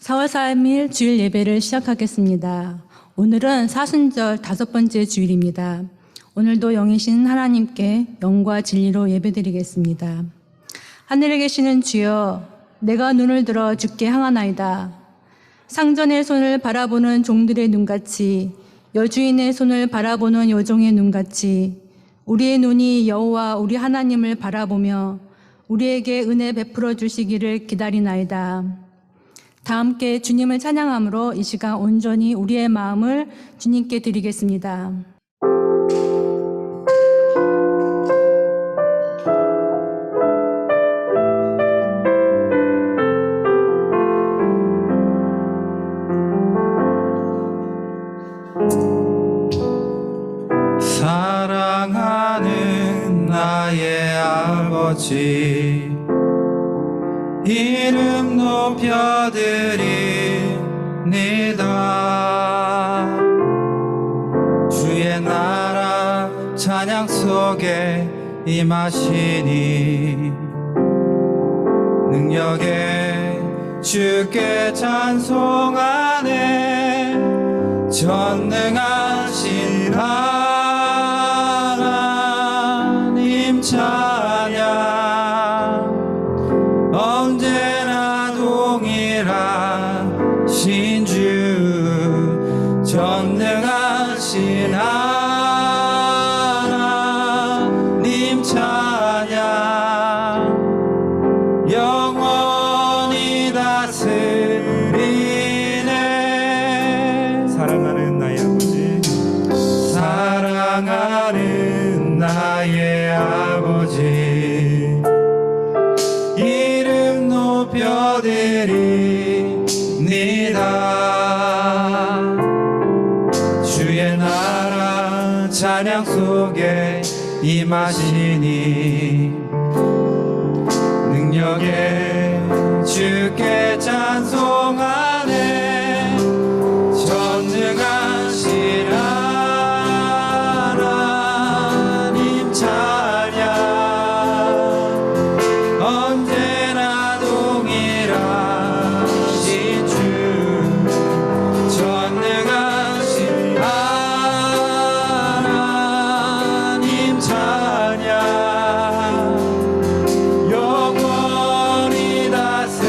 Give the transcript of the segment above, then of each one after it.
4월 3일 주일 예배를 시작하겠습니다. 오늘은 사순절 5번째 주일입니다. 오늘도 영이신 하나님께 영과 진리로 예배드리겠습니다. 하늘에 계시는 주여, 내가 눈을 들어 주께 향하나이다. 상전의 손을 바라보는 종들의 눈같이, 여주인의 손을 바라보는 여종의 눈같이 우리의 눈이 여호와 우리 하나님을 바라보며 우리에게 은혜 베풀어 주시기를 기다리나이다. 다 함께 주님을 찬양함으로 이 시간 온전히 우리의 마음을 주님께 드리겠습니다. 사랑하는 나의 아버지, 이름 높여드립니다. 주의 나라 찬양 속에 임하시니 능력에 주께 찬송하네. 전능하신 하나님 찬양, 언제나 동일하신 주, 전능하신 하나님 찬양, 영원히 다스리네. 사랑하는 나의 아버지, 사랑하는 나의 아버지, 이름 높여드립니다. 주의 나라 찬양 속에 임하시니 능력에 주께 찬송하네. 전능하신 하나님 찬양, 언제나 동일하신 주, 전능하신 하나님 찬양, 영원히 다스리네.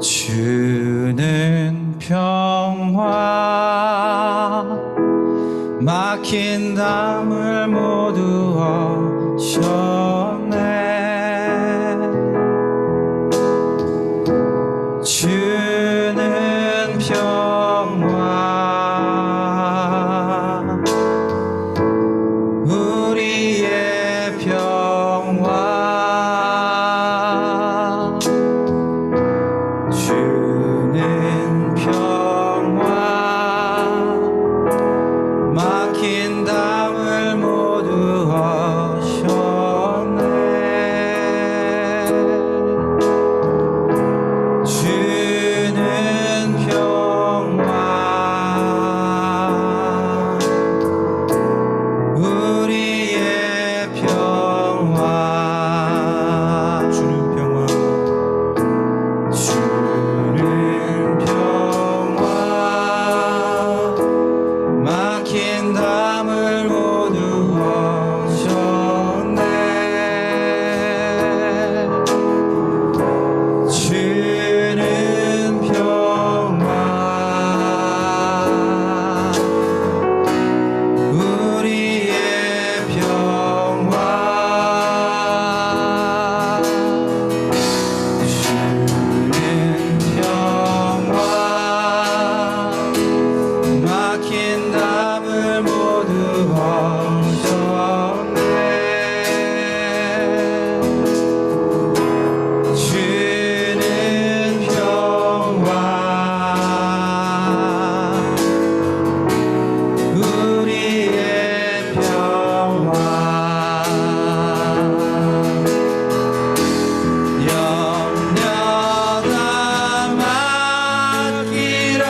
주는 평화 막힌 담을 모두 얻으셨네. 주는 평화 우리의 평화 주는 평화 막힌 담을 모두 하셨네. 주는 평화 우리의 평화 주는 평화 주는 평화 막힌 담을 모두 하셨네. 주는 평화 우리의 평화 주는 평화 막힌 담을 모두 하셨네. 주는 평화 우리의 평화 염려가 맡기라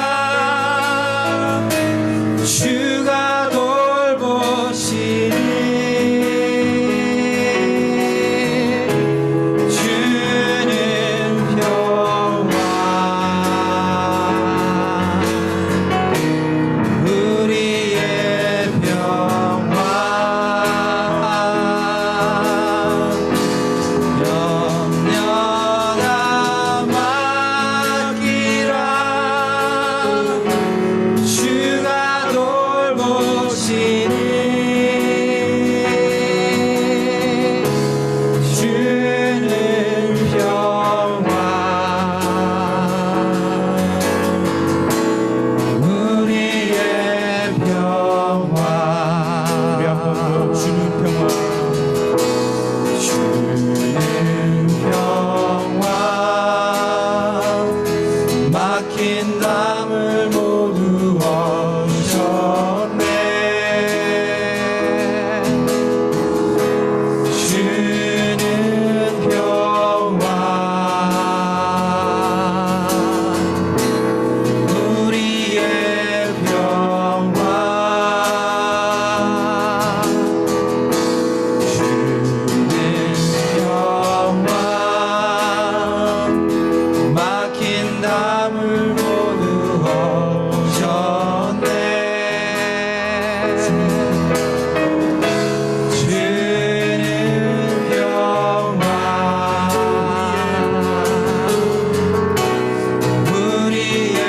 주가 돌보시니 주는 평화 우리의 평화 염려가 맡기라 주가 돌보시니 주는 평화 우리의 평화 우리 한번더 주는 평화 주는 평화 막힌 담을 모두 얻으셨네. 주는 평화 우리의 평화 주는 평화 막힌 담을 모두 얻으셨네. 주는 평화 우리의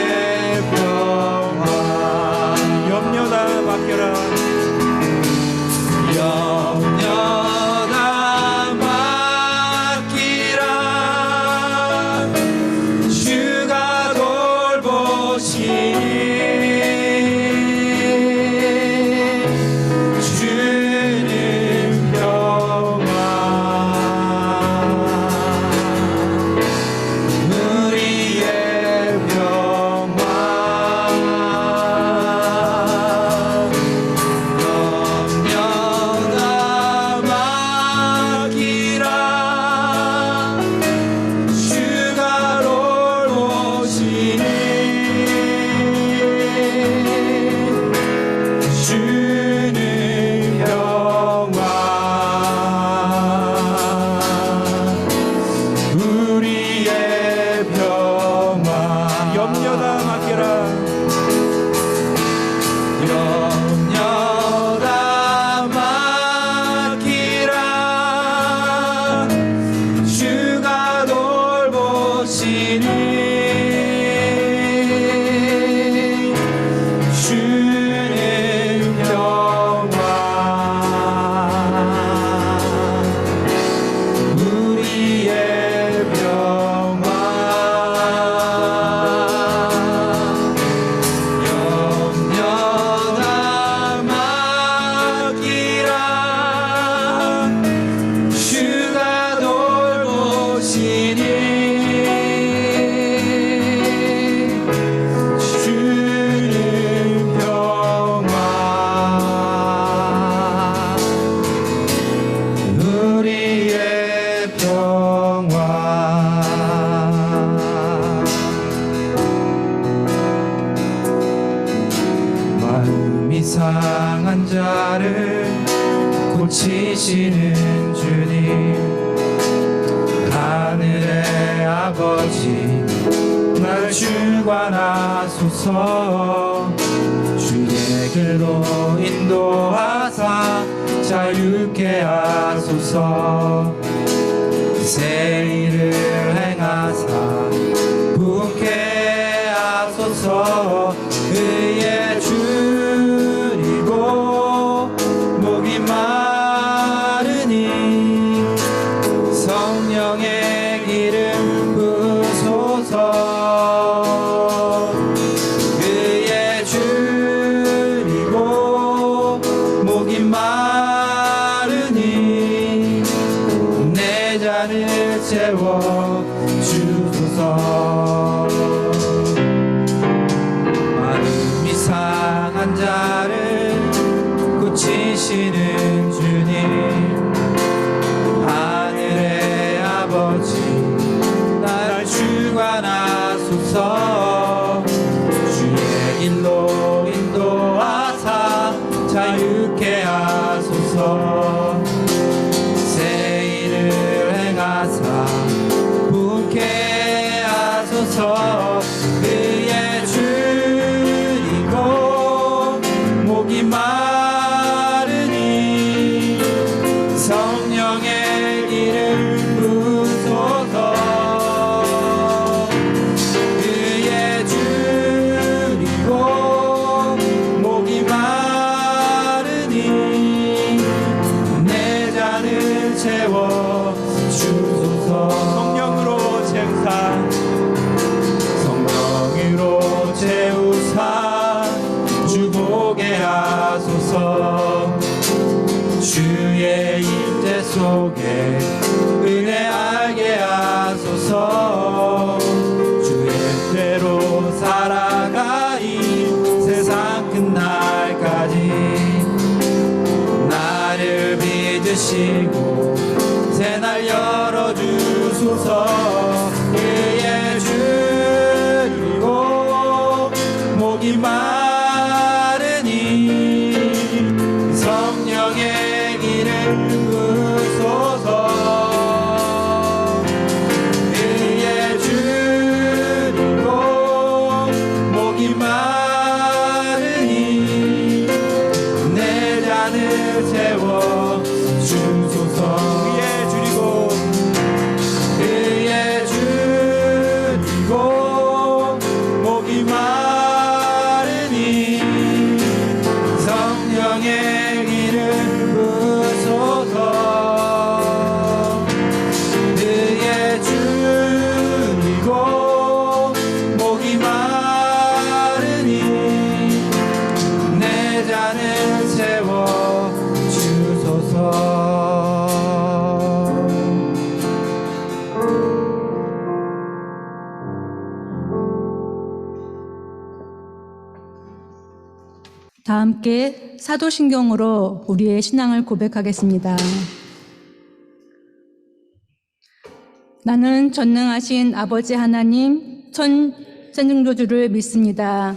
평화 염려다 맡겨라 염려다 맡기라 주가 돌보시니 상한 자를 고치시는 주님, 하늘의 아버지 날 주관하소서. 주의 길로 인도하사 자유케 하소서. 새 일을 행하사 부흥케 하소서. 의에 줄이고 목이 마르니 성령의 기름 부으소서. 의에 줄이고 목이 마르니 내 잔을 채워 주소서. 마음이 상한 자를 고치시는 주님, 하늘의 아버지 날 주관하소서. 주의 길로 인도하사 자유케 하소서. 새 일을 행하사 부흥케 하소서. 의에 줄이고 목이 마르니 성령의 길을 부소서. 의에 줄이고 목이 마르니 내 잔을 채워 주소서. 성령으로 채우사, 성령으로 채우사 주보게 하소서. 주의 임재 속에 은혜 알게 하소서. 주의 뜻대로 살아가이 세상 끝날까지 나를 믿으시고 새날 열어주소서. 의에 줄이고 목이 마르니 성령의 길을 부소서. 의에 줄이고 목이 마르니 내 잔을 채워 주소서. 의에 줄이고 의에 줄이고 목이 마르니 성령의 길을 부소서. 의에 줄이고 목이 마르니 내 잔을 채워 주소서. 다 함께 사도신경으로 우리의 신앙을 고백하겠습니다. 나는 전능하신 아버지 하나님 천생조주를 믿습니다.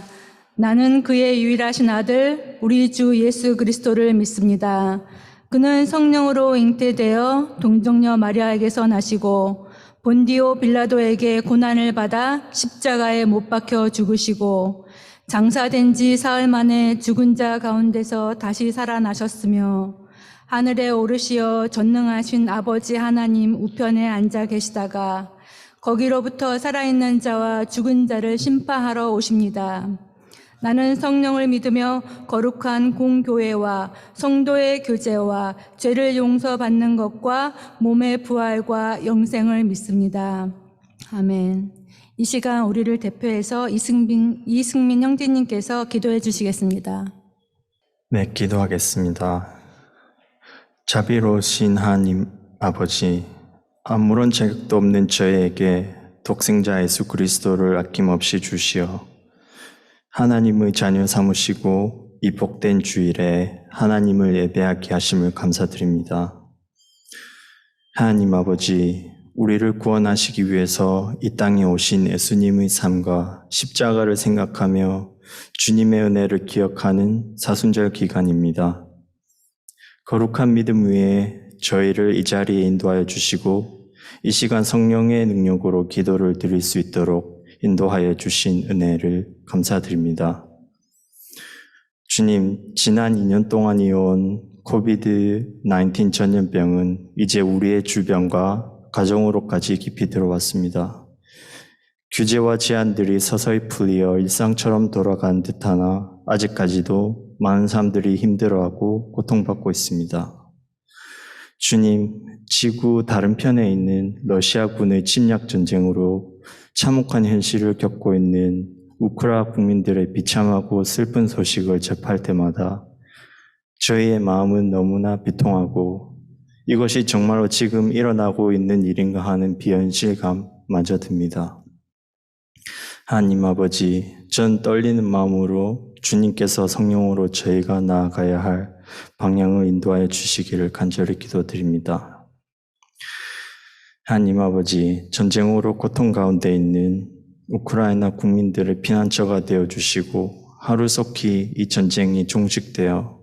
나는 그의 유일하신 아들 우리 주 예수 그리스도를 믿습니다. 그는 성령으로 잉태되어 동정녀 마리아에게서 나시고 본디오 빌라도에게 고난을 받아 십자가에 못 박혀 죽으시고 장사된 지 사흘 만에 죽은 자 가운데서 다시 살아나셨으며 하늘에 오르시어 전능하신 아버지 하나님 우편에 앉아 계시다가 거기로부터 살아있는 자와 죽은 자를 심판하러 오십니다. 나는 성령을 믿으며 거룩한 공교회와 성도의 교제와 죄를 용서받는 것과 몸의 부활과 영생을 믿습니다. 아멘. 이 시간 우리를 대표해서 이승민 형제님께서 기도해 주시겠습니다. 네, 기도하겠습니다. 자비로우신 하나님 아버지, 아무런 자격도 없는 저에게 독생자 예수 그리스도를 아낌없이 주시어 하나님의 자녀 삼으시고 이 복된 주일에 하나님을 예배하게 하심을 감사드립니다. 하나님 아버지, 우리를 구원하시기 위해서 이 땅에 오신 예수님의 삶과 십자가를 생각하며 주님의 은혜를 기억하는 사순절 기간입니다. 거룩한 믿음 위에 저희를 이 자리에 인도하여 주시고 이 시간 성령의 능력으로 기도를 드릴 수 있도록 인도하여 주신 은혜를 감사드립니다. 주님, 지난 2년 동안 이어온 코비드-19 전염병은 이제 우리의 주변과 가정으로까지 깊이 들어왔습니다. 규제와 제한들이 서서히 풀리어 일상처럼 돌아간 듯하나 아직까지도 많은 사람들이 힘들어하고 고통받고 있습니다. 주님, 지구 다른 편에 있는 러시아군의 침략 전쟁으로 참혹한 현실을 겪고 있는 우크라이나 국민들의 비참하고 슬픈 소식을 접할 때마다 저희의 마음은 너무나 비통하고 이것이 정말로 지금 일어나고 있는 일인가 하는 비현실감마저 듭니다. 하나님 아버지, 전 떨리는 마음으로 주님께서 성령으로 저희가 나아가야 할 방향을 인도하여 주시기를 간절히 기도드립니다. 하나님 아버지, 전쟁으로 고통 가운데 있는 우크라이나 국민들의 피난처가 되어주시고 하루속히 이 전쟁이 종식되어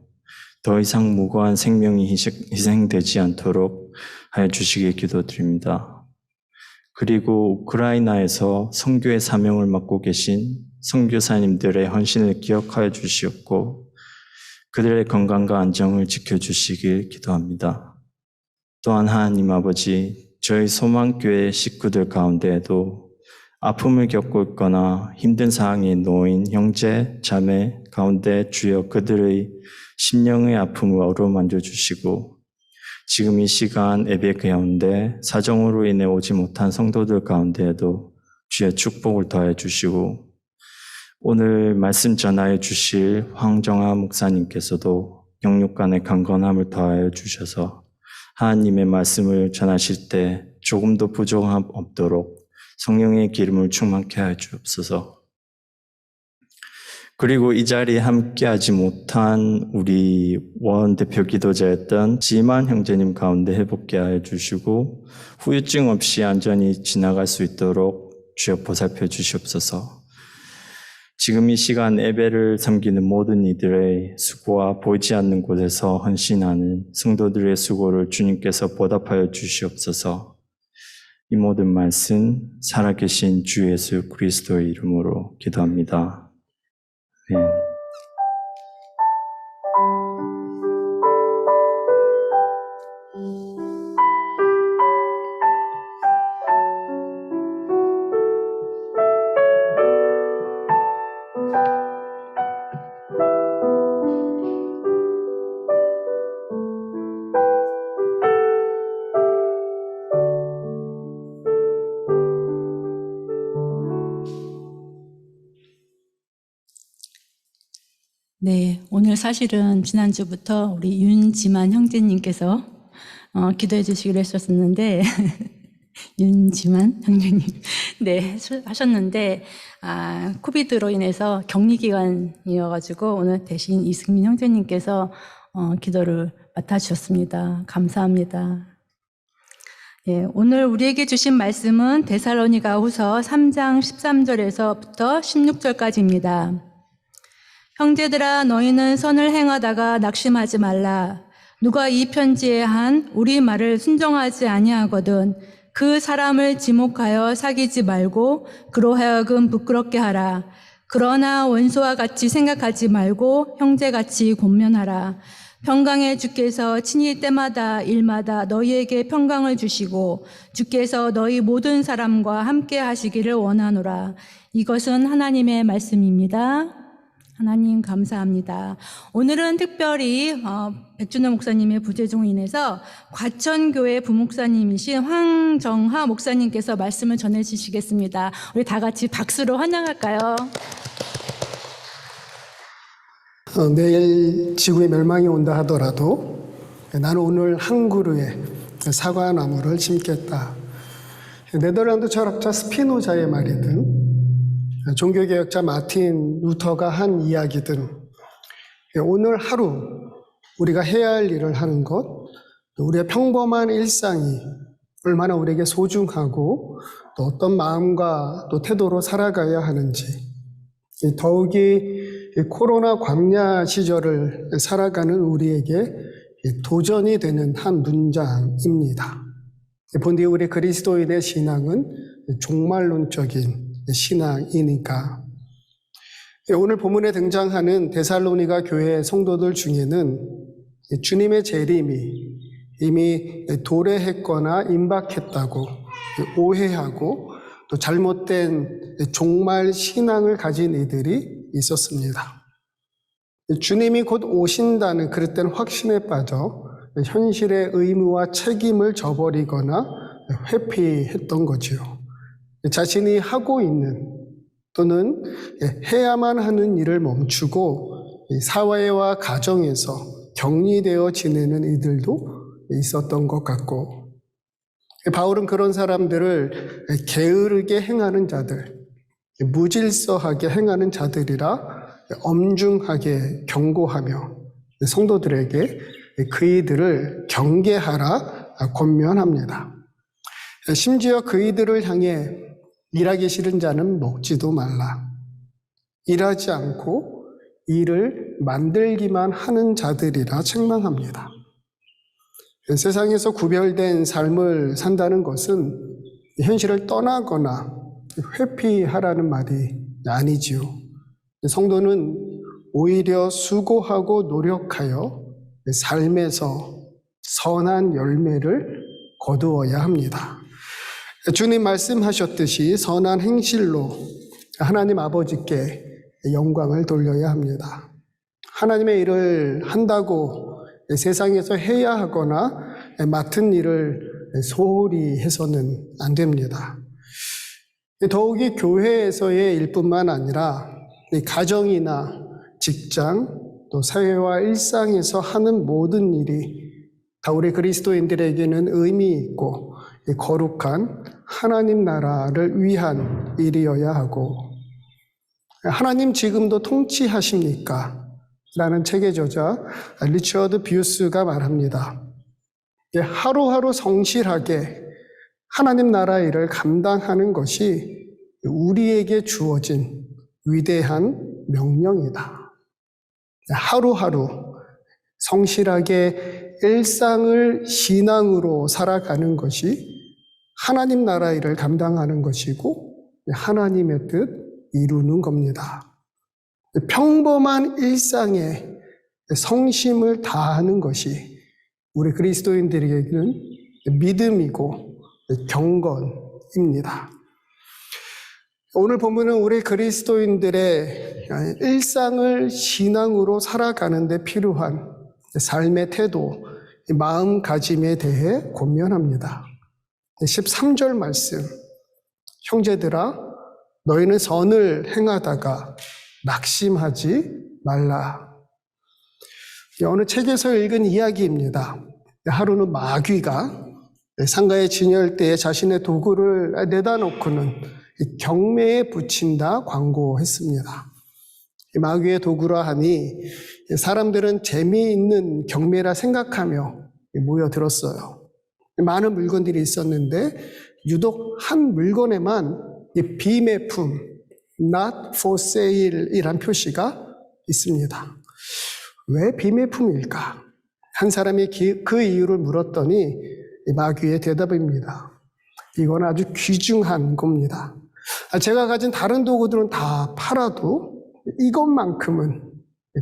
더 이상 무고한 생명이 희생되지 않도록 하여 주시길 기도드립니다. 그리고 우크라이나에서 선교의 사명을 맡고 계신 선교사님들의 헌신을 기억하여 주시옵고 그들의 건강과 안정을 지켜주시길 기도합니다. 또한 하나님 아버지, 저희 소망교회 식구들 가운데에도 아픔을 겪고 있거나 힘든 상황에 놓인 형제, 자매 가운데 주여 그들의 심령의 아픔을 어루만져 주시고 지금 이 시간 예배 가운데 사정으로 인해 오지 못한 성도들 가운데에도 주의 축복을 더해 주시고 오늘 말씀 전하여 주실 황정아 목사님께서도 영육간의 강건함을 더하여 주셔서 하나님의 말씀을 전하실 때 조금도 부족함 없도록 성령의 기름을 충만케 하여 주옵소서. 그리고 이 자리에 함께하지 못한 우리 원대표 기도자였던 지만 형제님 가운데 회복케 하여 주시고 후유증 없이 안전히 지나갈 수 있도록 주여 보살펴 주시옵소서. 지금 이 시간 예배를 섬기는 모든 이들의 수고와 보이지 않는 곳에서 헌신하는 성도들의 수고를 주님께서 보답하여 주시옵소서. 이 모든 말씀 살아계신 주 예수 그리스도의 이름으로 기도합니다. 아멘. 네, 오늘 사실은 지난주부터 우리 윤지만 형제님께서 기도해 주시기로 했었는데 윤지만 형제님 네 하셨는데 코비드로 인해서 격리기간이어가지고 오늘 대신 이승민 형제님께서 기도를 맡아주셨습니다. 감사합니다. 예, 오늘 우리에게 주신 말씀은 데살로니가후서 3장 13절에서부터 16절까지입니다. 형제들아 너희는 선을 행하다가 낙심하지 말라. 누가 이 편지에 한 우리 말을 순종하지 아니하거든 그 사람을 지목하여 사귀지 말고 그로 하여금 부끄럽게 하라. 그러나 원수와 같이 생각하지 말고 형제같이 권면하라. 평강의 주께서 친히 때마다 일마다 너희에게 평강을 주시고 주께서 너희 모든 사람과 함께 하시기를 원하노라. 이것은 하나님의 말씀입니다. 하나님 감사합니다. 오늘은 특별히 백준호 목사님의 부재중으로 인해서 과천교회 부목사님이신 황정하 목사님께서 말씀을 전해주시겠습니다. 우리 다 같이 박수로 환영할까요? 내일 지구의 멸망이 온다 하더라도 나는 오늘 한 그루의 사과나무를 심겠다. 네덜란드 철학자 스피노자의 말이든 종교개혁자 마틴 루터가 한 이야기든 오늘 하루 우리가 해야 할 일을 하는 것, 우리의 평범한 일상이 얼마나 우리에게 소중하고 또 어떤 마음과 또 태도로 살아가야 하는지 더욱이 코로나 광야 시절을 살아가는 우리에게 도전이 되는 한 문장입니다. 본디 우리 그리스도인의 신앙은 종말론적인 신앙이니까. 오늘 본문에 등장하는 데살로니가 교회 성도들 중에는 주님의 재림이 이미 도래했거나 임박했다고 오해하고 또 잘못된 종말 신앙을 가진 이들이 있었습니다. 주님이 곧 오신다는 그릇된 확신에 빠져 현실의 의무와 책임을 저버리거나 회피했던 거지요. 자신이 하고 있는 또는 해야만 하는 일을 멈추고 사회와 가정에서 격리되어 지내는 이들도 있었던 것 같고, 바울은 그런 사람들을 게으르게 행하는 자들, 무질서하게 행하는 자들이라 엄중하게 경고하며 성도들에게 그이들을 경계하라 권면합니다. 심지어 그이들을 향해 일하기 싫은 자는 먹지도 말라, 일하지 않고 일을 만들기만 하는 자들이라 책망합니다. 세상에서 구별된 삶을 산다는 것은 현실을 떠나거나 회피하라는 말이 아니지요. 성도는 오히려 수고하고 노력하여 삶에서 선한 열매를 거두어야 합니다. 주님 말씀하셨듯이 선한 행실로 하나님 아버지께 영광을 돌려야 합니다. 하나님의 일을 한다고 세상에서 해야 하거나 맡은 일을 소홀히 해서는 안 됩니다. 더욱이 교회에서의 일뿐만 아니라 가정이나 직장, 또 사회와 일상에서 하는 모든 일이 다 우리 그리스도인들에게는 의미 있고 거룩한 하나님 나라를 위한 일이어야 하고, 하나님 지금도 통치하십니까? 라는 책의 저자 리처드 뷰스가 말합니다. 하루하루 성실하게 하나님 나라 일을 감당하는 것이 우리에게 주어진 위대한 명령이다. 하루하루 성실하게 일상을 신앙으로 살아가는 것이 하나님 나라 일을 감당하는 것이고 하나님의 뜻 이루는 겁니다. 평범한 일상에 성심을 다하는 것이 우리 그리스도인들에게는 믿음이고 경건입니다. 오늘 본문은 우리 그리스도인들의 일상을 신앙으로 살아가는 데 필요한 삶의 태도, 마음가짐에 대해 권면합니다. 13절 말씀, 형제들아 너희는 선을 행하다가 낙심하지 말라. 어느 책에서 읽은 이야기입니다. 하루는 마귀가 상가의 진열대에 자신의 도구를 내다 놓고는 경매에 붙인다 광고했습니다. 마귀의 도구라 하니 사람들은 재미있는 경매라 생각하며 모여들었어요. 많은 물건들이 있었는데 유독 한 물건에만 비매품, not for sale 이란 표시가 있습니다. 왜 비매품일까? 한 사람이 그 이유를 물었더니 마귀의 대답입니다. 이건 아주 귀중한 겁니다. 제가 가진 다른 도구들은 다 팔아도 이것만큼은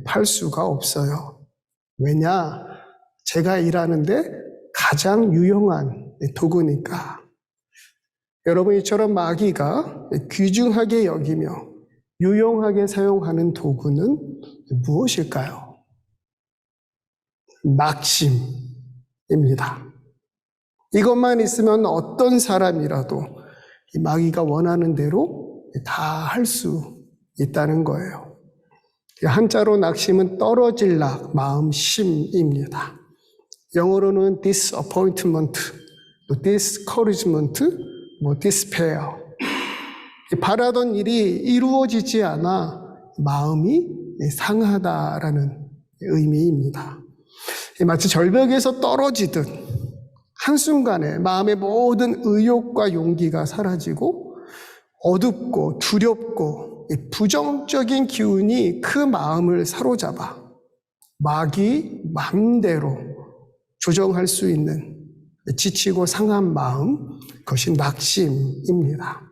팔 수가 없어요. 왜냐? 제가 일하는데 가장 유용한 도구니까. 여러분, 이처럼 마귀가 귀중하게 여기며 유용하게 사용하는 도구는 무엇일까요? 낙심입니다. 이것만 있으면 어떤 사람이라도 마귀가 원하는 대로 다 할 수 있다는 거예요. 한자로 낙심은 떨어질 락, 마음심입니다. 영어로는 disappointment, discouragement, despair. 바라던 일이 이루어지지 않아 마음이 상하다라는 의미입니다. 마치 절벽에서 떨어지듯 한순간에 마음의 모든 의욕과 용기가 사라지고 어둡고 두렵고 이 부정적인 기운이 그 마음을 사로잡아 마귀 마음대로 조정할 수 있는 지치고 상한 마음, 그것이 낙심입니다.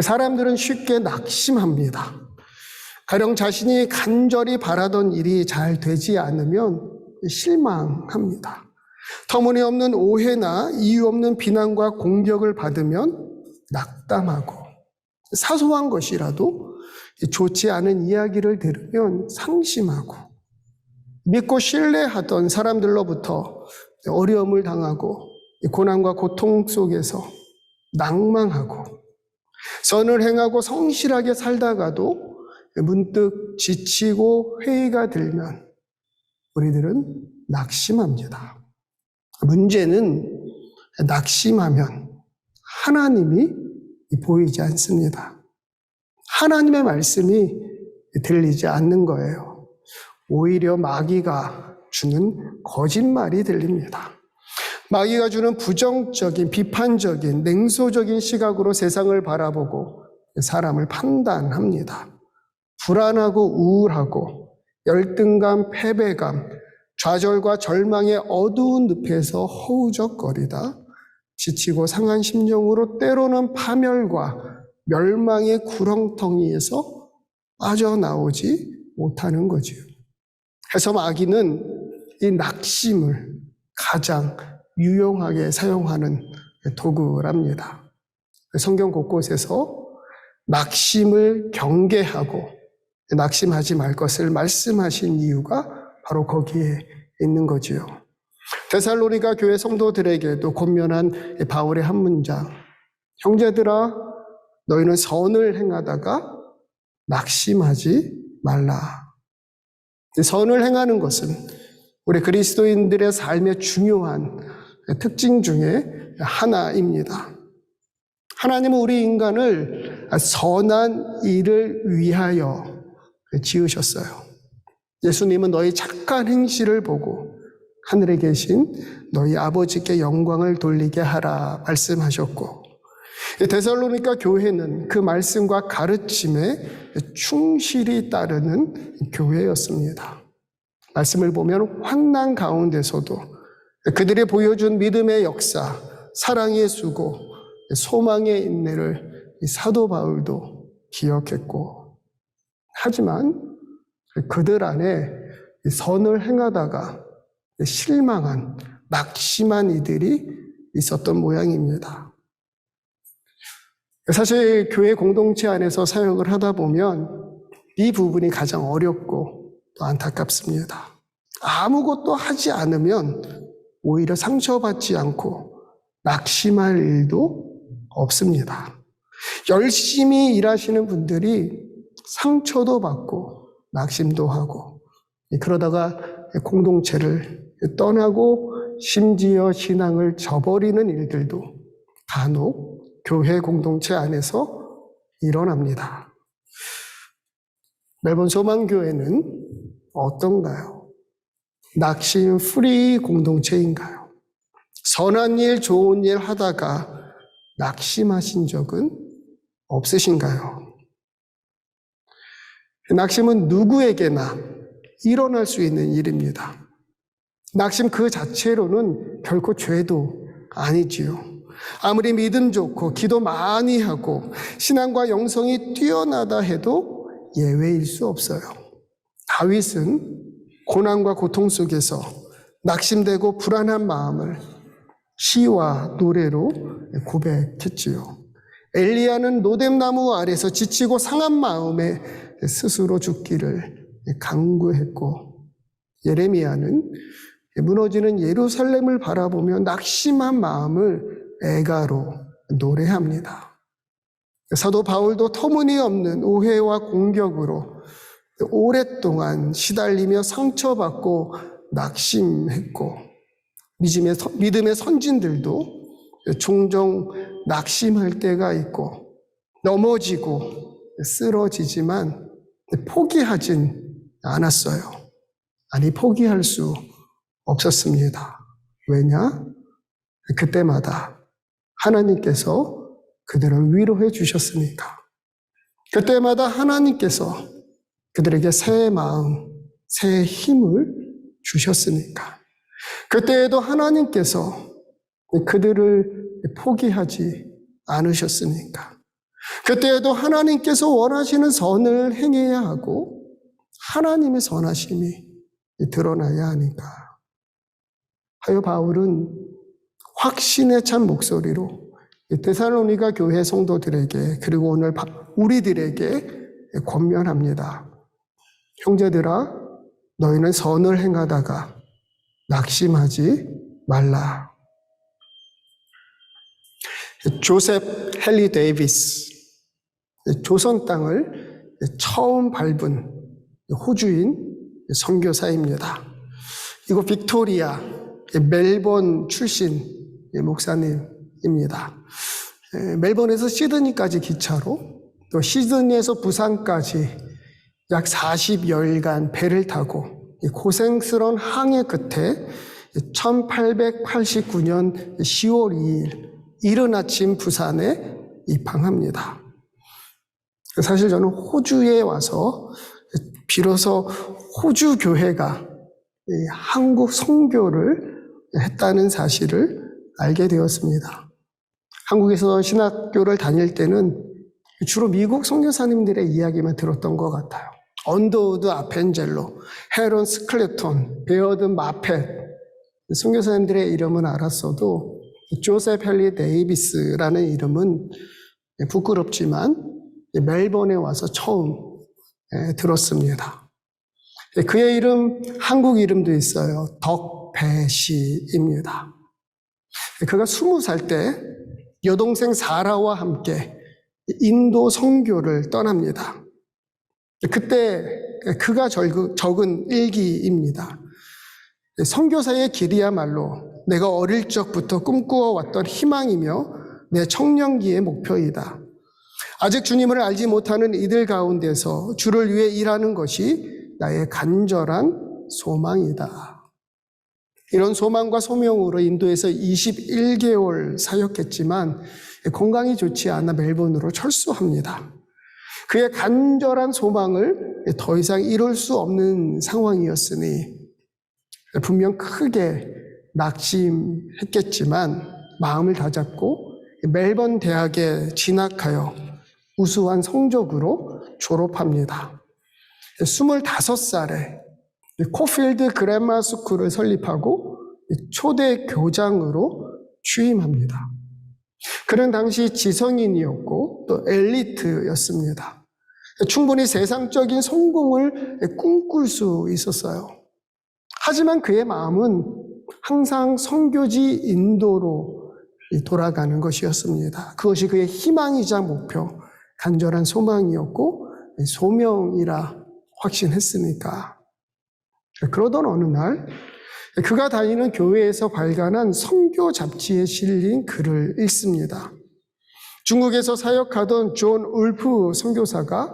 사람들은 쉽게 낙심합니다. 가령 자신이 간절히 바라던 일이 잘 되지 않으면 실망합니다. 터무니없는 오해나 이유 없는 비난과 공격을 받으면 낙담하고, 사소한 것이라도 좋지 않은 이야기를 들으면 상심하고, 믿고 신뢰하던 사람들로부터 어려움을 당하고 고난과 고통 속에서 낭망하고, 선을 행하고 성실하게 살다가도 문득 지치고 회의가 들면 우리들은 낙심합니다. 문제는 낙심하면 하나님이 보이지 않습니다. 하나님의 말씀이 들리지 않는 거예요. 오히려 마귀가 주는 거짓말이 들립니다. 마귀가 주는 부정적인, 비판적인, 냉소적인 시각으로 세상을 바라보고 사람을 판단합니다. 불안하고 우울하고 열등감, 패배감, 좌절과 절망의 어두운 늪에서 허우적거리다 지치고 상한 심령으로 때로는 파멸과 멸망의 구렁텅이에서 빠져나오지 못하는 거지요. 그래서 마귀는 이 낙심을 가장 유용하게 사용하는 도구랍니다. 성경 곳곳에서 낙심을 경계하고 낙심하지 말 것을 말씀하신 이유가 바로 거기에 있는 거지요. 데살로니가 교회 성도들에게도 권면한 바울의 한 문장, 형제들아 너희는 선을 행하다가 낙심하지 말라. 선을 행하는 것은 우리 그리스도인들의 삶의 중요한 특징 중에 하나입니다. 하나님은 우리 인간을 선한 일을 위하여 지으셨어요. 예수님은 너희 착한 행실을 보고 하늘에 계신 너희 아버지께 영광을 돌리게 하라 말씀하셨고, 데살로니가 교회는 그 말씀과 가르침에 충실히 따르는 교회였습니다. 말씀을 보면 환난 가운데서도 그들이 보여준 믿음의 역사, 사랑의 수고, 소망의 인내를 사도 바울도 기억했고, 하지만 그들 안에 선을 행하다가 실망한, 낙심한 이들이 있었던 모양입니다. 사실 교회 공동체 안에서 사역을 하다 보면 이 부분이 가장 어렵고 또 안타깝습니다. 아무것도 하지 않으면 오히려 상처받지 않고 낙심할 일도 없습니다. 열심히 일하시는 분들이 상처도 받고 낙심도 하고, 그러다가 공동체를 떠나고 심지어 신앙을 저버리는 일들도 간혹 교회 공동체 안에서 일어납니다. 멜번 소망교회는 어떤가요? 낙심 프리 공동체인가요? 선한 일, 좋은 일 하다가 낙심하신 적은 없으신가요? 낙심은 누구에게나 일어날 수 있는 일입니다. 낙심 그 자체로는 결코 죄도 아니지요. 아무리 믿음 좋고 기도 많이 하고 신앙과 영성이 뛰어나다 해도 예외일 수 없어요. 다윗은 고난과 고통 속에서 낙심되고 불안한 마음을 시와 노래로 고백했지요. 엘리야는 노뎀나무 아래서 지치고 상한 마음에 스스로 죽기를 간구했고, 예레미야는 무너지는 예루살렘을 바라보며 낙심한 마음을 애가로 노래합니다. 사도 바울도 터무니없는 오해와 공격으로 오랫동안 시달리며 상처받고 낙심했고, 믿음의 선진들도 종종 낙심할 때가 있고 넘어지고 쓰러지지만 포기하진 않았어요. 아니, 포기할 수 없었습니다. 왜냐? 그때마다 하나님께서 그들을 위로해 주셨으니까. 그때마다 하나님께서 그들에게 새 마음, 새 힘을 주셨으니까. 그때에도 하나님께서 그들을 포기하지 않으셨으니까. 그때에도 하나님께서 원하시는 선을 행해야 하고 하나님의 선하심이 드러나야 하니까. 하여 바울은 확신에 찬 목소리로 데살로니가 교회 성도들에게 그리고 오늘 우리들에게 권면합니다. 형제들아, 너희는 선을 행하다가 낙심하지 말라. 조셉 헨리 데이비스, 조선 땅을 처음 밟은 호주인 선교사입니다. 이곳 빅토리아, 멜번 출신 목사님입니다. 멜번에서 시드니까지 기차로, 또 시드니에서 부산까지 약 40여일간 배를 타고 고생스러운 항해 끝에 1889년 10월 2일 이른 아침 부산에 입항합니다. 사실 저는 호주에 와서 비로소 호주 교회가 한국 선교를 했다는 사실을 알게 되었습니다. 한국에서 신학교를 다닐 때는 주로 미국 선교사님들의 이야기만 들었던 것 같아요. 언더우드 아펜젤로, 헤런 스클레톤, 베어드 마펫, 선교사님들의 이름은 알았어도 조셉 헨리 데이비스라는 이름은 부끄럽지만 멜번에 와서 처음 들었습니다. 그의 이름, 한국 이름도 있어요. 덕배시입니다. 그가 20살 때 여동생 사라와 함께 인도 선교를 떠납니다. 그때 그가 적은 일기입니다. 선교사의 길이야말로 내가 어릴 적부터 꿈꾸어왔던 희망이며 내 청년기의 목표이다. 아직 주님을 알지 못하는 이들 가운데서 주를 위해 일하는 것이 나의 간절한 소망이다. 이런 소망과 소명으로 인도에서 21개월 사역했지만 건강이 좋지 않아 멜번으로 철수합니다. 그의 간절한 소망을 더 이상 이룰 수 없는 상황이었으니 분명 크게 낙심했겠지만 마음을 다잡고 멜번 대학에 진학하여 우수한 성적으로 졸업합니다. 25살에 코필드 그래머 스쿨을 설립하고 초대 교장으로 취임합니다. 그는 당시 지성인이었고 또 엘리트였습니다. 충분히 세상적인 성공을 꿈꿀 수 있었어요. 하지만 그의 마음은 항상 선교지 인도로 돌아가는 것이었습니다. 그것이 그의 희망이자 목표, 간절한 소망이었고 소명이라 확신했으니까. 그러던 어느 날 그가 다니는 교회에서 발간한 선교 잡지에 실린 글을 읽습니다. 중국에서 사역하던 존 울프 선교사가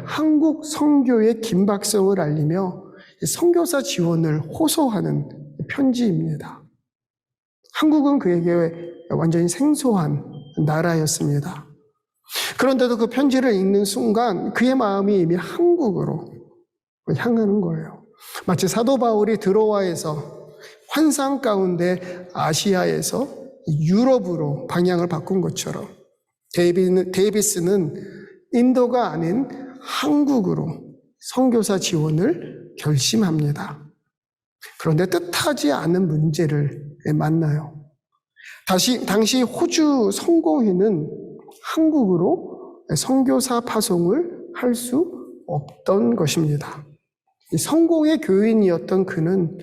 한국 선교의 긴박성을 알리며 선교사 지원을 호소하는 편지입니다. 한국은 그에게 완전히 생소한 나라였습니다. 그런데도 그 편지를 읽는 순간 그의 마음이 이미 한국으로 향하는 거예요. 마치 사도 바울이 드로아에서 환상 가운데 아시아에서 유럽으로 방향을 바꾼 것처럼 데이비스는 인도가 아닌 한국으로 선교사 지원을 결심합니다. 그런데 뜻하지 않은 문제를 만나요. 당시 호주 성공회는 한국으로 선교사 파송을 할 수 없던 것입니다. 성공의 교인이었던 그는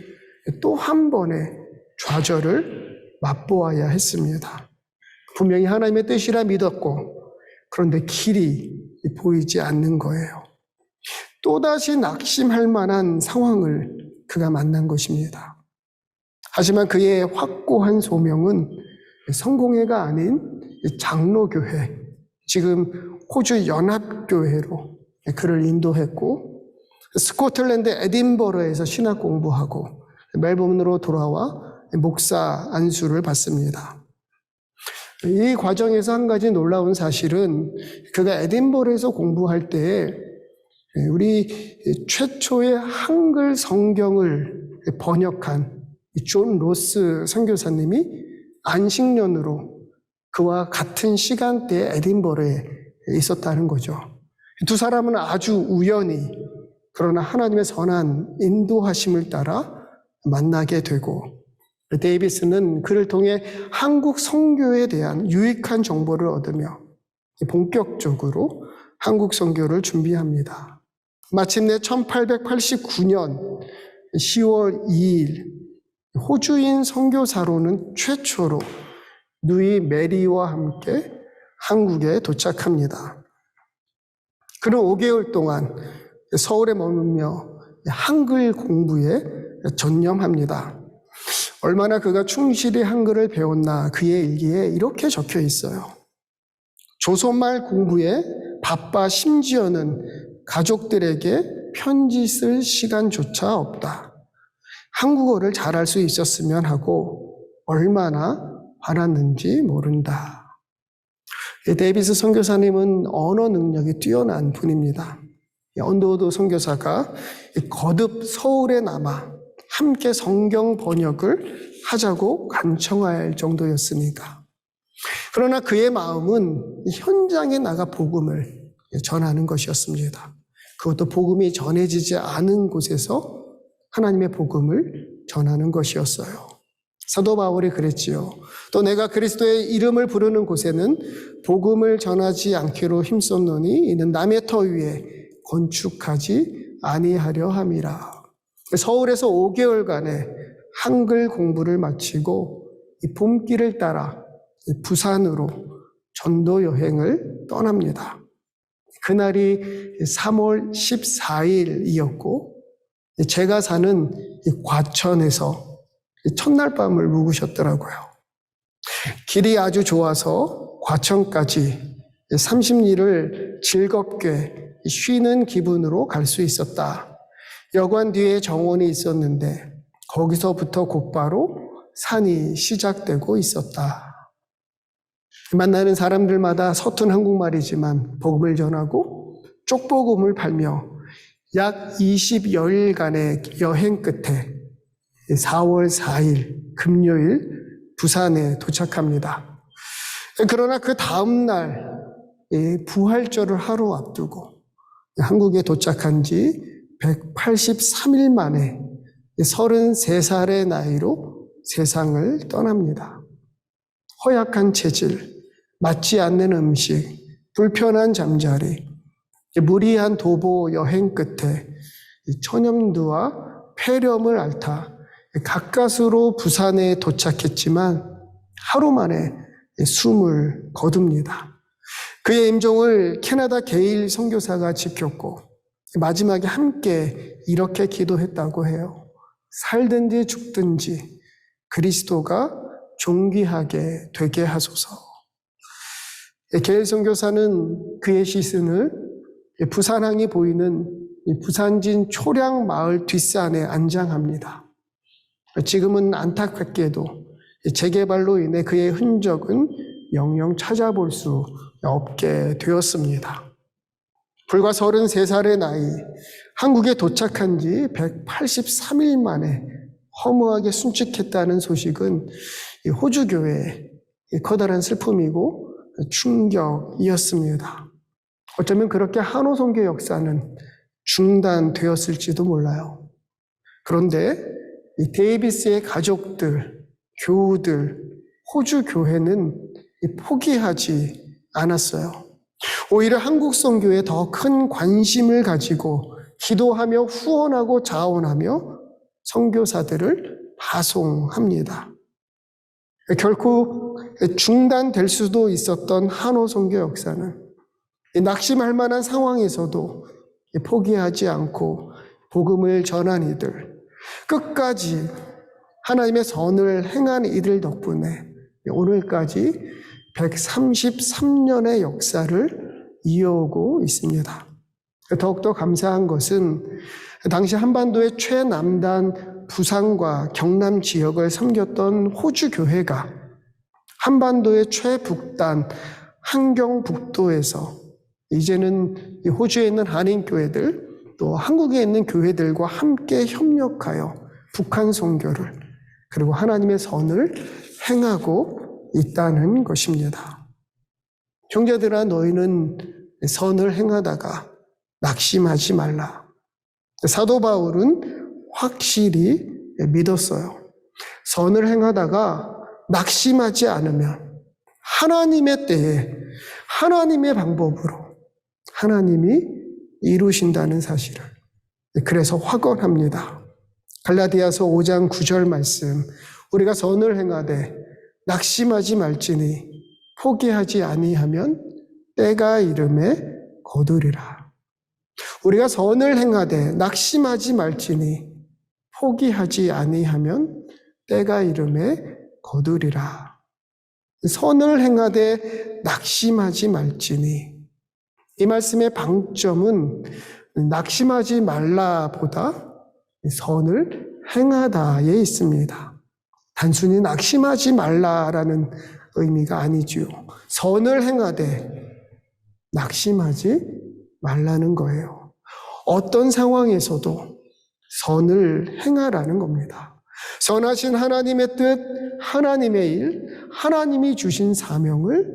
또 한 번의 좌절을 맛보아야 했습니다. 분명히 하나님의 뜻이라 믿었고 그런데 길이 보이지 않는 거예요. 또다시 낙심할 만한 상황을 그가 만난 것입니다. 하지만 그의 확고한 소명은 성공회가 아닌 장로교회, 지금 호주 연합교회로 그를 인도했고 스코틀랜드 에딘버러에서 신학 공부하고 멜번으로 돌아와 목사 안수를 받습니다. 이 과정에서 한 가지 놀라운 사실은 그가 에딘버러에서 공부할 때 우리 최초의 한글 성경을 번역한 존 로스 선교사님이 안식년으로 그와 같은 시간대에 에딘버러에 있었다는 거죠. 두 사람은 아주 우연히 그러나 하나님의 선한 인도하심을 따라 만나게 되고 데이비스는 그를 통해 한국 선교에 대한 유익한 정보를 얻으며 본격적으로 한국 선교를 준비합니다. 마침내 1889년 10월 2일 호주인 선교사로는 최초로 누이 메리와 함께 한국에 도착합니다. 그는 5개월 동안 서울에 머물며 한글 공부에 전념합니다. 얼마나 그가 충실히 한글을 배웠나 그의 일기에 이렇게 적혀 있어요. 조선말 공부에 바빠 심지어는 가족들에게 편지 쓸 시간조차 없다. 한국어를 잘할 수 있었으면 하고 얼마나 화났는지 모른다. 데이비스 선교사님은 언어 능력이 뛰어난 분입니다. 언더우드 선교사가 거듭 서울에 남아 함께 성경 번역을 하자고 간청할 정도였으니까. 그러나 그의 마음은 현장에 나가 복음을 전하는 것이었습니다. 그것도 복음이 전해지지 않은 곳에서 하나님의 복음을 전하는 것이었어요. 사도 바울이 그랬지요. 또 내가 그리스도의 이름을 부르는 곳에는 복음을 전하지 않기로 힘썼노니 이는 남의 터 위에 건축하지 아니하려 함이라. 서울에서 5개월간의 한글 공부를 마치고 이 봄길을 따라 부산으로 전도 여행을 떠납니다. 그날이 3월 14일이었고 제가 사는 과천에서 첫날 밤을 묵으셨더라고요. 길이 아주 좋아서 과천까지 30리를 즐겁게 쉬는 기분으로 갈 수 있었다. 여관 뒤에 정원이 있었는데 거기서부터 곧바로 산이 시작되고 있었다. 만나는 사람들마다 서툰 한국말이지만 복음을 전하고 쪽복음을 팔며 약 20여일간의 여행 끝에 4월 4일 금요일 부산에 도착합니다. 그러나 그 다음 날 부활절을 하루 앞두고 한국에 도착한 지 183일 만에 33살의 나이로 세상을 떠납니다. 허약한 체질, 맞지 않는 음식, 불편한 잠자리, 무리한 도보 여행 끝에 천연두와 폐렴을 앓다 가까스로 부산에 도착했지만 하루 만에 숨을 거둡니다. 그의 임종을 캐나다 게일 선교사가 지켰고 마지막에 함께 이렇게 기도했다고 해요. 살든지 죽든지 그리스도가 존귀하게 되게 하소서. 게일 선교사는 그의 시신을 부산항이 보이는 부산진 초량 마을 뒷산에 안장합니다. 지금은 안타깝게도 재개발로 인해 그의 흔적은 영영 찾아볼 수 없게 되었습니다. 불과 33살의 나이, 한국에 도착한 지 183일 만에 허무하게 순직했다는 소식은 호주교회의 커다란 슬픔이고 충격이었습니다. 어쩌면 그렇게 한호선교 역사는 중단되었을지도 몰라요. 그런데 이 데이비스의 가족들, 교우들, 호주 교회는 포기하지 않았어요. 오히려 한국 선교에 더 큰 관심을 가지고 기도하며 후원하고 자원하며 선교사들을 파송합니다. 결코 중단될 수도 있었던 한호 선교 역사는 낙심할 만한 상황에서도 포기하지 않고 복음을 전한 이들, 끝까지 하나님의 선을 행한 이들 덕분에 오늘까지 133년의 역사를 이어오고 있습니다. 더욱더 감사한 것은 당시 한반도의 최남단 부산과 경남 지역을 섬겼던 호주 교회가 한반도의 최북단 한경북도에서 이제는 이 호주에 있는 한인교회들 또 한국에 있는 교회들과 함께 협력하여 북한 선교를 그리고 하나님의 선을 행하고 있다는 것입니다. 형제들아, 너희는 선을 행하다가 낙심하지 말라. 사도 바울은 확실히 믿었어요. 선을 행하다가 낙심하지 않으면 하나님의 때에 하나님의 방법으로 하나님이 이루신다는 사실을 그래서 확언합니다. 갈라디아서 5장 9절 말씀, 우리가 선을 행하되 낙심하지 말지니 포기하지 아니하면 때가 이름에 거두리라. 우리가 선을 행하되 낙심하지 말지니 포기하지 아니하면 때가 이름에 거두리라. 선을 행하되 낙심하지 말지니, 이 말씀의 방점은 낙심하지 말라보다 선을 행하다에 있습니다. 단순히 낙심하지 말라라는 의미가 아니지요. 선을 행하되 낙심하지 말라는 거예요. 어떤 상황에서도 선을 행하라는 겁니다. 선하신 하나님의 뜻, 하나님의 일, 하나님이 주신 사명을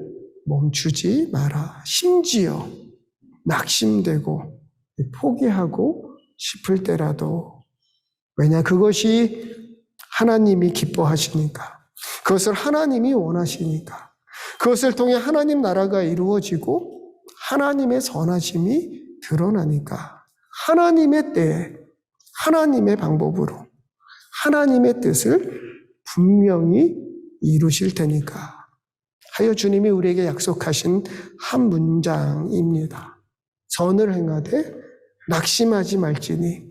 멈추지 마라. 심지어 낙심되고 포기하고 싶을 때라도. 왜냐? 그것이 하나님이 기뻐하시니까. 그것을 하나님이 원하시니까. 그것을 통해 하나님 나라가 이루어지고 하나님의 선하심이 드러나니까. 하나님의 때에 하나님의 방법으로 하나님의 뜻을 분명히 이루실 테니까 하여 주님이 우리에게 약속하신 한 문장입니다. 선을 행하되 낙심하지 말지니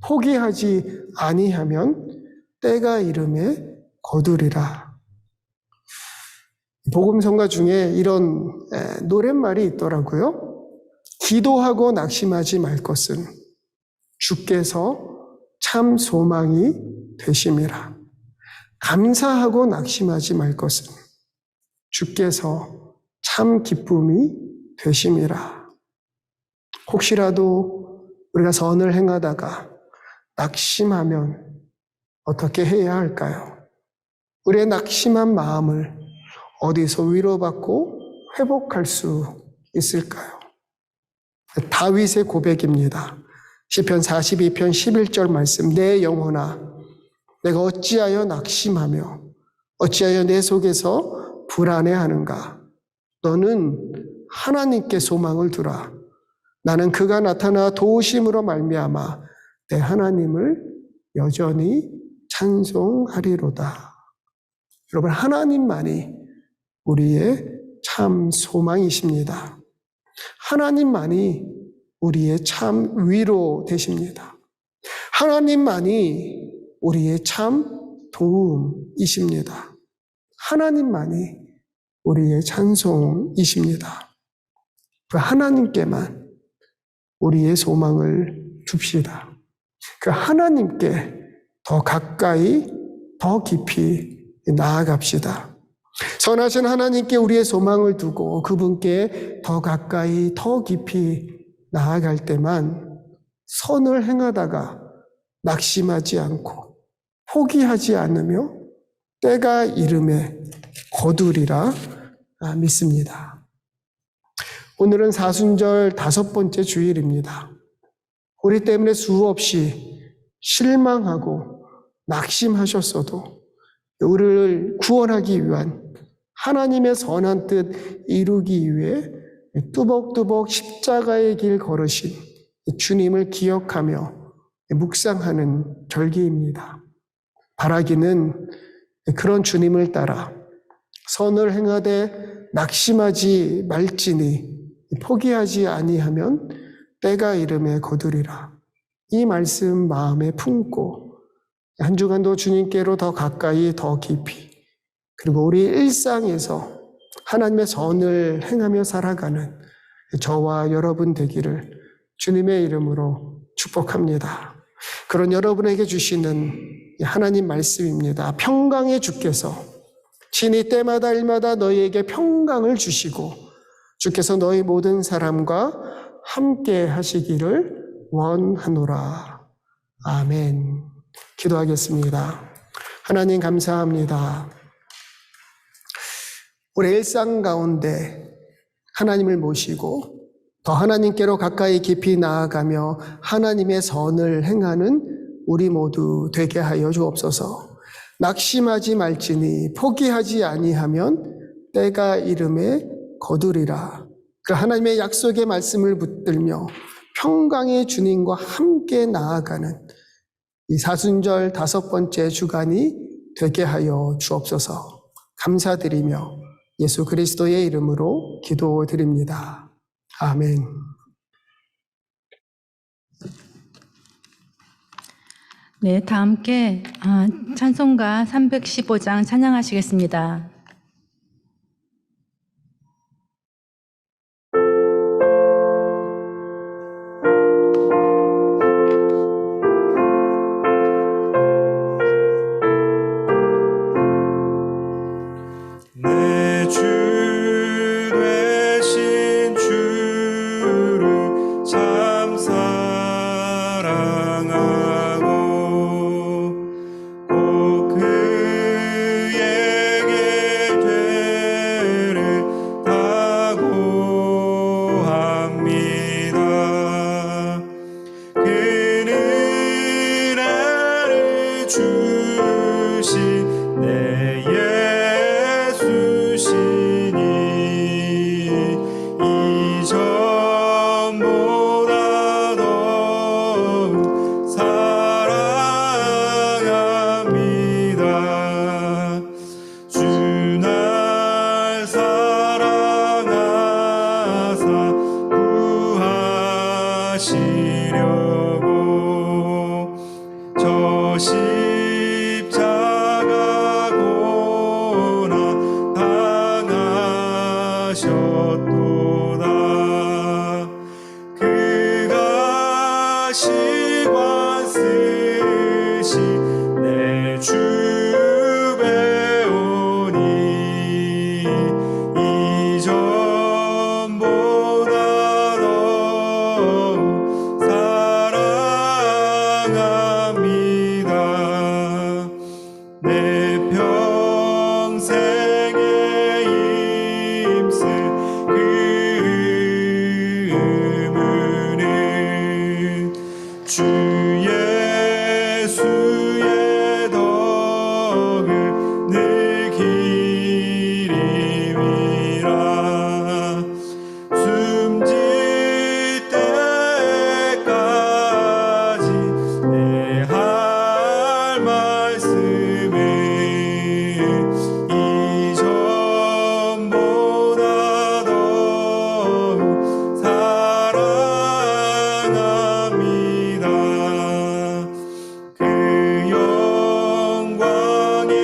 포기하지 아니하면 때가 이름에 거두리라. 복음성가 중에 이런 노랫말이 있더라고요. 기도하고 낙심하지 말 것은 주께서 참 소망이 되심이라. 감사하고 낙심하지 말 것은 주께서 참 기쁨이 되심이라. 혹시라도 우리가 선을 행하다가 낙심하면 어떻게 해야 할까요? 우리의 낙심한 마음을 어디서 위로받고 회복할 수 있을까요? 다윗의 고백입니다. 시편 42편 11절 말씀, 내 영혼아 내가 어찌하여 낙심하며 어찌하여 내 속에서 불안해하는가? 너는 하나님께 소망을 두라. 나는 그가 나타나 도우심으로 말미암아 내 하나님을 여전히 찬송하리로다. 여러분, 하나님만이 우리의 참 소망이십니다. 하나님만이 우리의 참 위로 되십니다. 하나님만이 우리의 참 도움이십니다. 하나님만이 우리의 찬송이십니다. 그 하나님께만 우리의 소망을 둡시다. 그 하나님께 더 가까이, 더 깊이 나아갑시다. 선하신 하나님께 우리의 소망을 두고 그분께 더 가까이, 더 깊이 나아갈 때만 선을 행하다가 낙심하지 않고 포기하지 않으며 때가 이름에 거두리라 믿습니다. 오늘은 사순절 5번째 주일입니다. 우리 때문에 수없이 실망하고 낙심하셨어도 우리를 구원하기 위한 하나님의 선한 뜻 이루기 위해 뚜벅뚜벅 십자가의 길 걸으신 주님을 기억하며 묵상하는 절기입니다. 바라기는 그런 주님을 따라 선을 행하되 낙심하지 말지니 포기하지 아니하면 때가 이름에 거두리라. 이 말씀 마음에 품고 한 주간도 주님께로 더 가까이, 더 깊이, 그리고 우리 일상에서 하나님의 선을 행하며 살아가는 저와 여러분 되기를 주님의 이름으로 축복합니다. 그런 여러분에게 주시는 하나님 말씀입니다. 평강의 주께서 친히 때마다 일마다 너희에게 평강을 주시고 주께서 너희 모든 사람과 함께 하시기를 원하노라. 아멘. 기도하겠습니다. 하나님 감사합니다. 우리 일상 가운데 하나님을 모시고 더 하나님께로 가까이 깊이 나아가며 하나님의 선을 행하는 우리 모두 되게 하여 주옵소서. 낙심하지 말지니 포기하지 아니하면 때가 이름에 거두리라. 그 하나님의 약속의 말씀을 붙들며 평강의 주님과 함께 나아가는 이 사순절 5번째 주간이 되게 하여 주옵소서. 감사드리며 예수 그리스도의 이름으로 기도드립니다. 아멘. 네, 다 함께 찬송가 315장 찬양하시겠습니다. 내 주 되신 주를 참 사랑하고 꼭 그에게 죄를 다고 합니다. 그는 은혜를 주신 내 예수시니 이전보다 더욱 사랑합니다. 주 날 사랑하사 구하시려고 저 십자가 고난 당하셨도다. 그가 시관 쓰시 내 주 배우니 이전보다 더욱 사랑합니다. 내 평생에 힘쓸 그 의무는 주 예수의 덕을 늘 기림이라. 숨질 때까지 내 할 말씀은 이전보다 더욱 사랑합니다. 그 영광의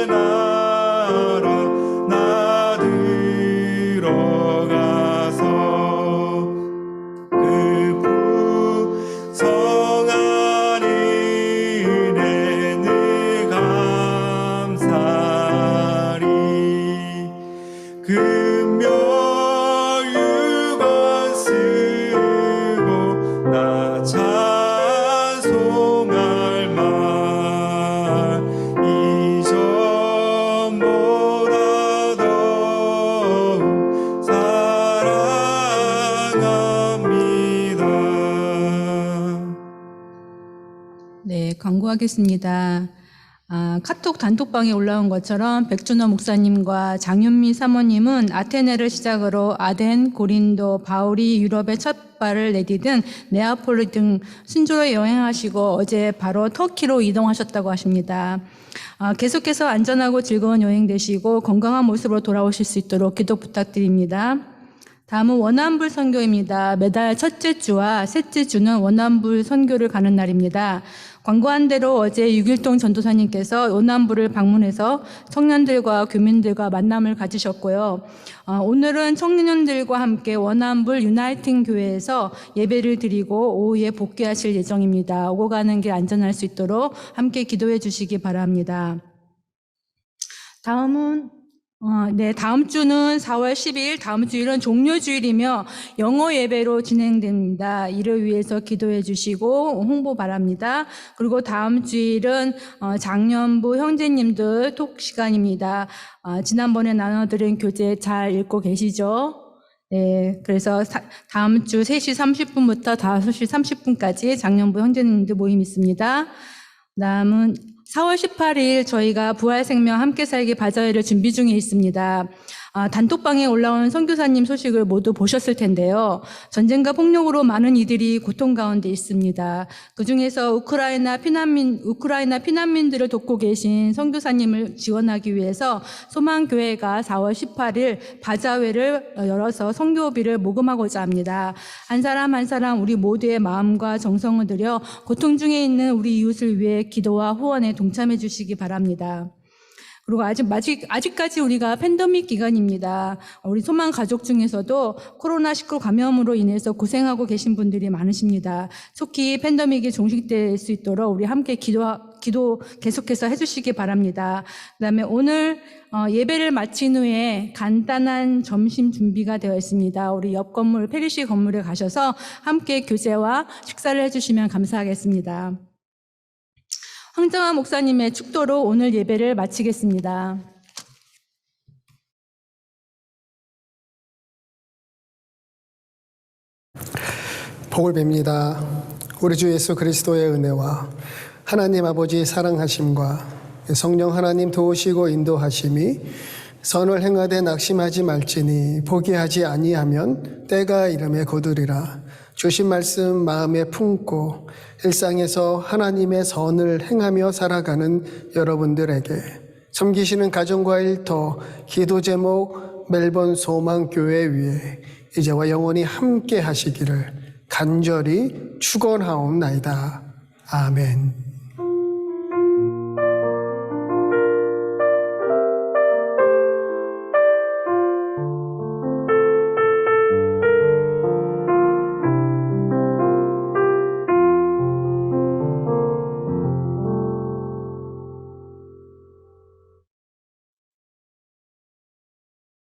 나라 나 들어가서 그 풍성한 은혜 늘 감사리. 금며 유관 쓰고 나 찬송할 말 이전보다 더욱 사랑합니다. 네, 광고하겠습니다. 카톡 단톡방에 올라온 것처럼 백준호 목사님과 장윤미 사모님은 아테네를 시작으로 아덴, 고린도, 바울이 유럽에 첫 발을 내디딘 네아폴리 등 순조로 여행하시고 어제 바로 터키로 이동하셨다고 하십니다. 계속해서 안전하고 즐거운 여행 되시고 건강한 모습으로 돌아오실 수 있도록 기도 부탁드립니다. 다음은 원안불 선교입니다. 매달 첫째 주와 셋째 주는 원안불 선교를 가는 날입니다. 광고한 대로 어제 6일동 전도사님께서 원안불을 방문해서 청년들과 교민들과 만남을 가지셨고요. 오늘은 청년들과 함께 원안불 유나이팅 교회에서 예배를 드리고 오후에 복귀하실 예정입니다. 오고 가는 길 안전할 수 있도록 함께 기도해 주시기 바랍니다. 다음은 다음 주는 4월 10일, 다음 주일은 종료주일이며 영어 예배로 진행됩니다. 이를 위해서 기도해 주시고 홍보 바랍니다. 그리고 다음 주일은 장년부 형제님들 톡 시간입니다. 지난번에 나눠드린 교재 잘 읽고 계시죠? 네, 그래서 다음 주 3시 30분부터 5시 30분까지 장년부 형제님들 모임 있습니다. 다음은 4월 18일 저희가 부활생명 함께 살기 바자회를 준비 중에 있습니다. 단톡방에 올라온 선교사님 소식을 모두 보셨을 텐데요. 전쟁과 폭력으로 많은 이들이 고통 가운데 있습니다. 그중에서 우크라이나 피난민들을 돕고 계신 선교사님을 지원하기 위해서 소망교회가 4월 18일 바자회를 열어서 선교비를 모금하고자 합니다. 한 사람 한 사람 우리 모두의 마음과 정성을 들여 고통 중에 있는 우리 이웃을 위해 기도와 후원에 동참해 주시기 바랍니다. 그리고 아직까지 우리가 팬데믹 기간입니다. 우리 소망 가족 중에서도 코로나19 감염으로 인해서 고생하고 계신 분들이 많으십니다. 속히 팬데믹이 종식될 수 있도록 우리 함께 기도 계속해서 해주시기 바랍니다. 그다음에 오늘 예배를 마친 후에 간단한 점심 준비가 되어 있습니다. 우리 옆 건물 페리시 건물에 가셔서 함께 교제와 식사를 해주시면 감사하겠습니다. 황정환 목사님의 축도로 오늘 예배를 마치겠습니다. 복을 빕니다. 우리 주 예수 그리스도의 은혜와 하나님 아버지 사랑하심과 성령 하나님 도우시고 인도하심이 선을 행하되 낙심하지 말지니 포기하지 아니하면 때가 이름에 거두리라. 주신 말씀 마음에 품고 일상에서 하나님의 선을 행하며 살아가는 여러분들에게 섬기시는 가정과 일터, 기도 제목 멜번 소망교회 위에 이제와 영원히 함께 하시기를 간절히 축원하옵나이다. 아멘.